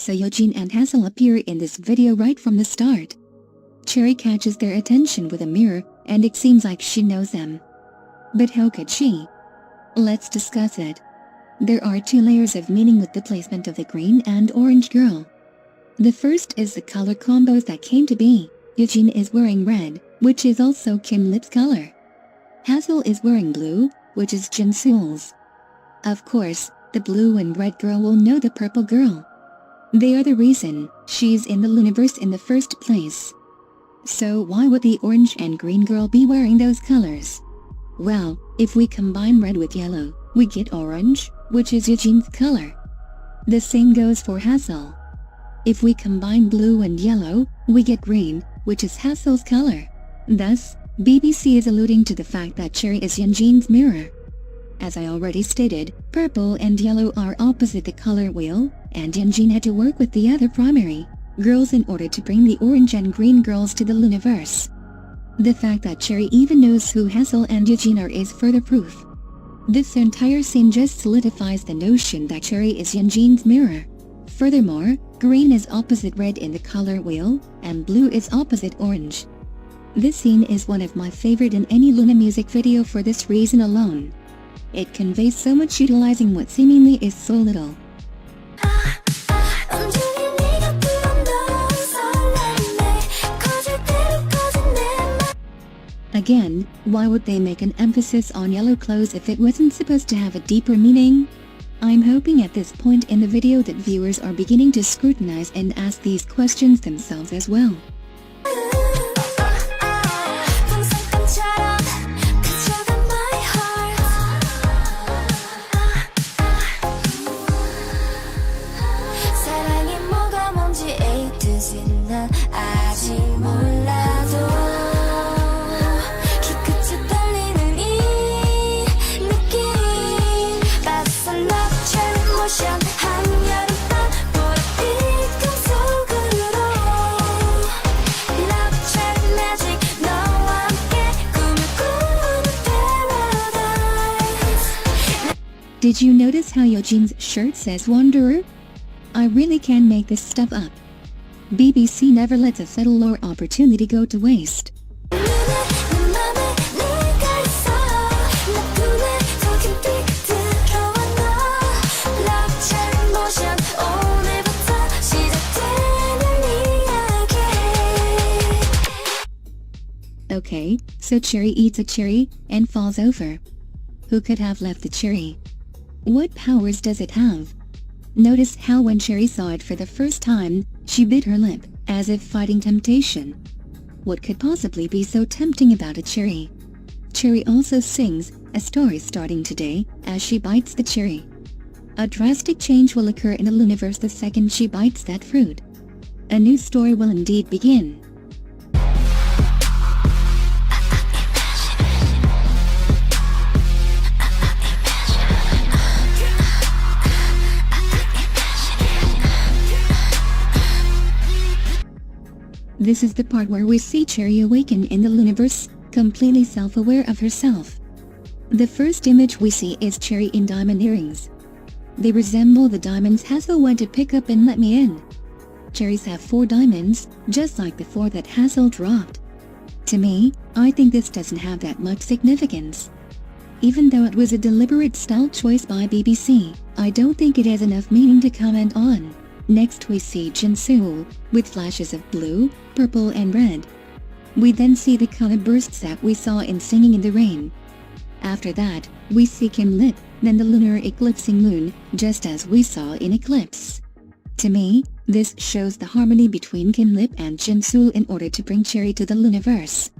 so Eugene and Hazel appear in this video right from the start. Cherry catches their attention with a mirror, and it seems like she knows them. But how could she? Let's discuss it. There are two layers of meaning with the placement of the green and orange girl. The first is the color combos that came to be. Eugene is wearing red, which is also Kim Lip's color. Hazel is wearing blue, which is Jinsool's. Of course, the blue and red girl will know the purple girl. They are the reason she's in the Loonaverse in the first place. So why would the orange and green girl be wearing those colors? Well, if we combine red with yellow, we get orange, which is Eugene's color. The same goes for Hazel. If we combine blue and yellow, we get green, which is Hazel's color. Thus, BBC is alluding to the fact that Cherry is Eugene's mirror. As I already stated, purple and yellow are opposite the color wheel, and Eugene had to work with the other primary girls in order to bring the orange and green girls to the Loonaverse. The fact that Cherry even knows who Hazel and Eugene are is further proof. This entire scene just solidifies the notion that Cherry is Eugene's mirror. Furthermore, green is opposite red in the color wheel, and blue is opposite orange. This scene is one of my favorite in any Loona music video for this reason alone. It conveys so much utilizing what seemingly is so little. Again, why would they make an emphasis on yellow clothes if it wasn't supposed to have a deeper meaning? I'm hoping at this point in the video that viewers are beginning to scrutinize and ask these questions themselves as well. Did you notice how Eugene's shirt says Wanderer? I really can make this stuff up. BBC never lets a subtle lore opportunity go to waste. Okay, so Cherry eats a cherry and falls over. Who could have left the cherry? What powers does it have? Notice how when Cherry saw it for the first time, she bit her lip, as if fighting temptation. What could possibly be so tempting about a cherry? Cherry also sings, "A story starting today," as she bites the cherry. A drastic change will occur in the Loonaverse the second she bites that fruit. A new story will indeed begin. This is the part where we see Cherry awaken in the Loonaverse, completely self-aware of herself. The first image we see is Cherry in diamond earrings. They resemble the diamonds Hazel went to pick up and let me in. Cherries have 4 diamonds, just like the 4 that Hazel dropped. To me, I think this doesn't have that much significance. Even though it was a deliberate style choice by BBC, I don't think it has enough meaning to comment on. Next we see Jinsool, with flashes of blue, purple and red. We then see the color bursts that we saw in Singing in the Rain. After that, we see Kim Lip, then the lunar eclipsing moon, just as we saw in Eclipse. To me, this shows the harmony between Kim Lip and Jinsool in order to bring Cherry to the Loonaverse.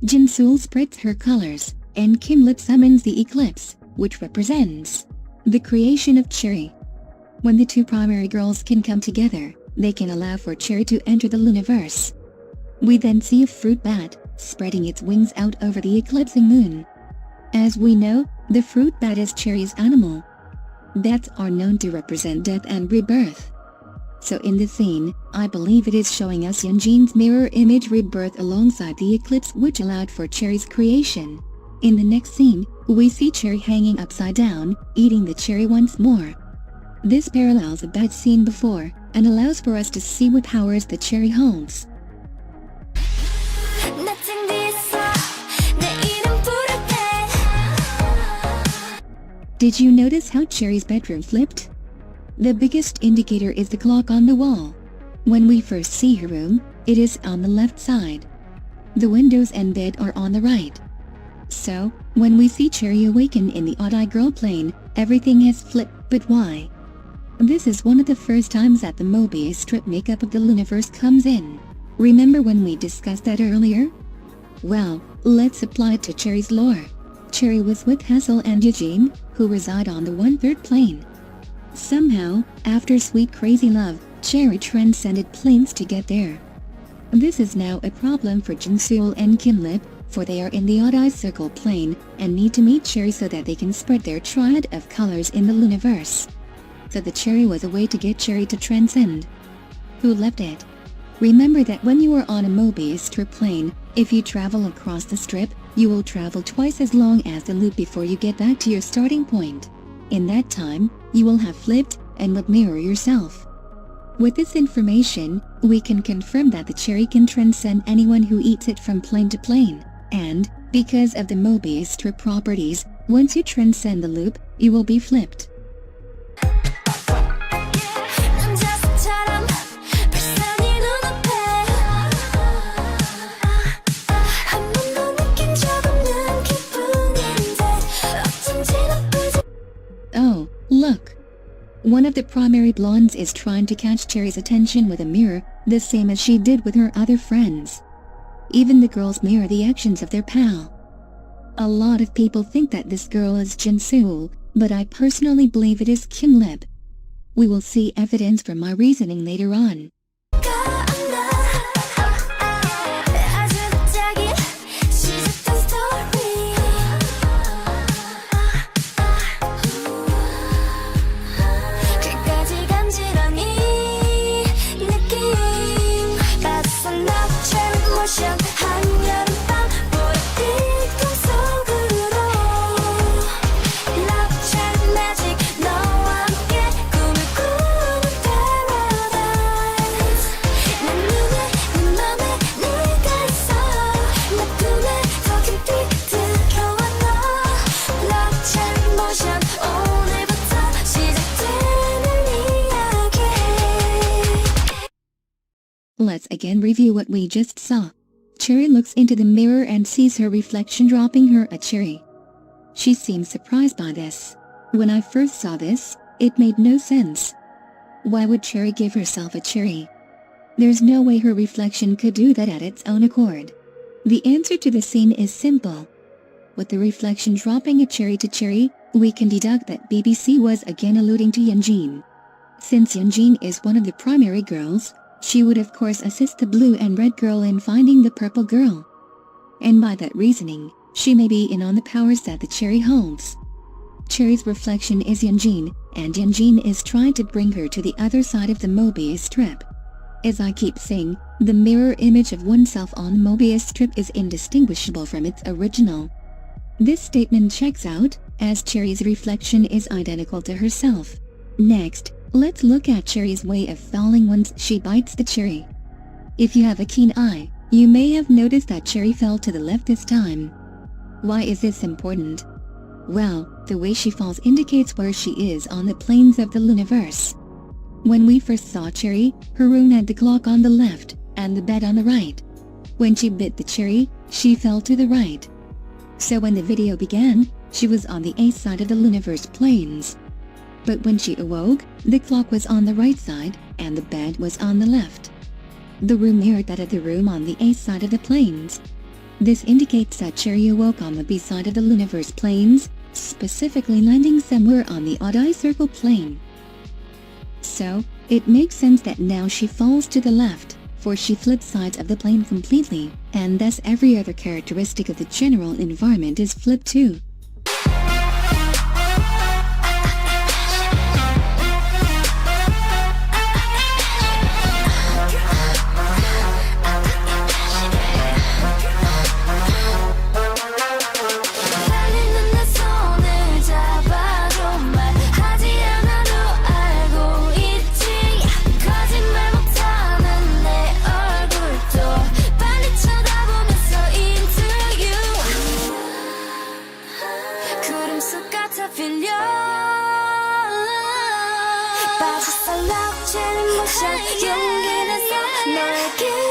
Jinsool spreads her colors, and Kim Lip summons the eclipse, which represents the creation of Cherry. When the two primary girls can come together, they can allow for Cherry to enter the Loonaverse. We then see a fruit bat, spreading its wings out over the eclipsing moon. As we know, the fruit bat is Cherry's animal. Bats are known to represent death and rebirth. So in the scene, I believe it is showing us Eugene's mirror image rebirth alongside the eclipse which allowed for Cherry's creation. In the next scene, we see Cherry hanging upside down, eating the cherry once more. This parallels a bad scene before and allows for us to see what powers the cherry holds. Did you notice how Cherry's bedroom flipped? The biggest indicator is the clock on the wall. When we first see her room, it is on the left side. The windows and bed are on the right. So, when we see Cherry awaken in the odd-eye girl plane, everything has flipped, but why? This is one of the first times that the Mobius strip makeup of the Looniverse comes in. Remember when we discussed that earlier? Well, let's apply it to Cherry's lore. Cherry was with Hazel and Eugene, who reside on the 1/3 plane. Somehow, after sweet crazy love, Cherry transcended planes to get there. This is now a problem for Jinsool and Kimlip, for they are in the odd-eye circle plane and need to meet Cherry so that they can spread their triad of colors in the Looniverse. So the Cherry was a way to get Cherry to transcend. Who left it? Remember that when you are on a Mobius strip plane, if you travel across the strip, you will travel twice as long as the loop before you get back to your starting point. In that time, you will have flipped and would mirror yourself. With this information, we can confirm that the Cherry can transcend anyone who eats it from plane to plane. And, because of the Mobius strip properties, once you transcend the loop, you will be flipped. Oh, look! One of the primary blondes is trying to catch Cherry's attention with a mirror, the same as she did with her other friends. Even the girls mirror the actions of their pal. A lot of people think that this girl is Jinsool, but I personally believe it is Kimlip. We will see evidence from my reasoning later on. Let's again review what we just saw. Cherry looks into the mirror and sees her reflection dropping her a cherry. She seems surprised by this. When I first saw this, it made no sense. Why would Cherry give herself a cherry? There's no way her reflection could do that at its own accord. The answer to the scene is simple. With the reflection dropping a cherry to Cherry, we can deduct that BBC was again alluding to Yeonjin. Since Yeonjin is one of the primary girls, she would of course assist the blue and red girl in finding the purple girl. And by that reasoning, she may be in on the powers that the Cherry holds. Cherry's reflection is Yeonjin, and Yeonjin is trying to bring her to the other side of the Mobius strip. As I keep saying, the mirror image of oneself on the Mobius strip is indistinguishable from its original. This statement checks out, as Cherry's reflection is identical to herself. Next, let's look at Cherry's way of falling once she bites the cherry. If you have a keen eye, you may have noticed that Cherry fell to the left this time. Why is this important? Well, the way she falls indicates where she is on the planes of the Looniverse. When we first saw Cherry, her room had the clock on the left and the bed on the right. When she bit the cherry, she fell to the right. So when the video began, she was on the A side of the Looniverse planes. But when she awoke, the clock was on the right side and the bed was on the left. The room mirrored that of the room on the A side of the planes. This indicates that Cherry awoke on the B side of the Looniverse planes, specifically landing somewhere on the odd-eye circle plane. So, it makes sense that now she falls to the left, for she flips sides of the plane completely, and thus every other characteristic of the general environment is flipped too. 이제는 모션 용기 내서 너에게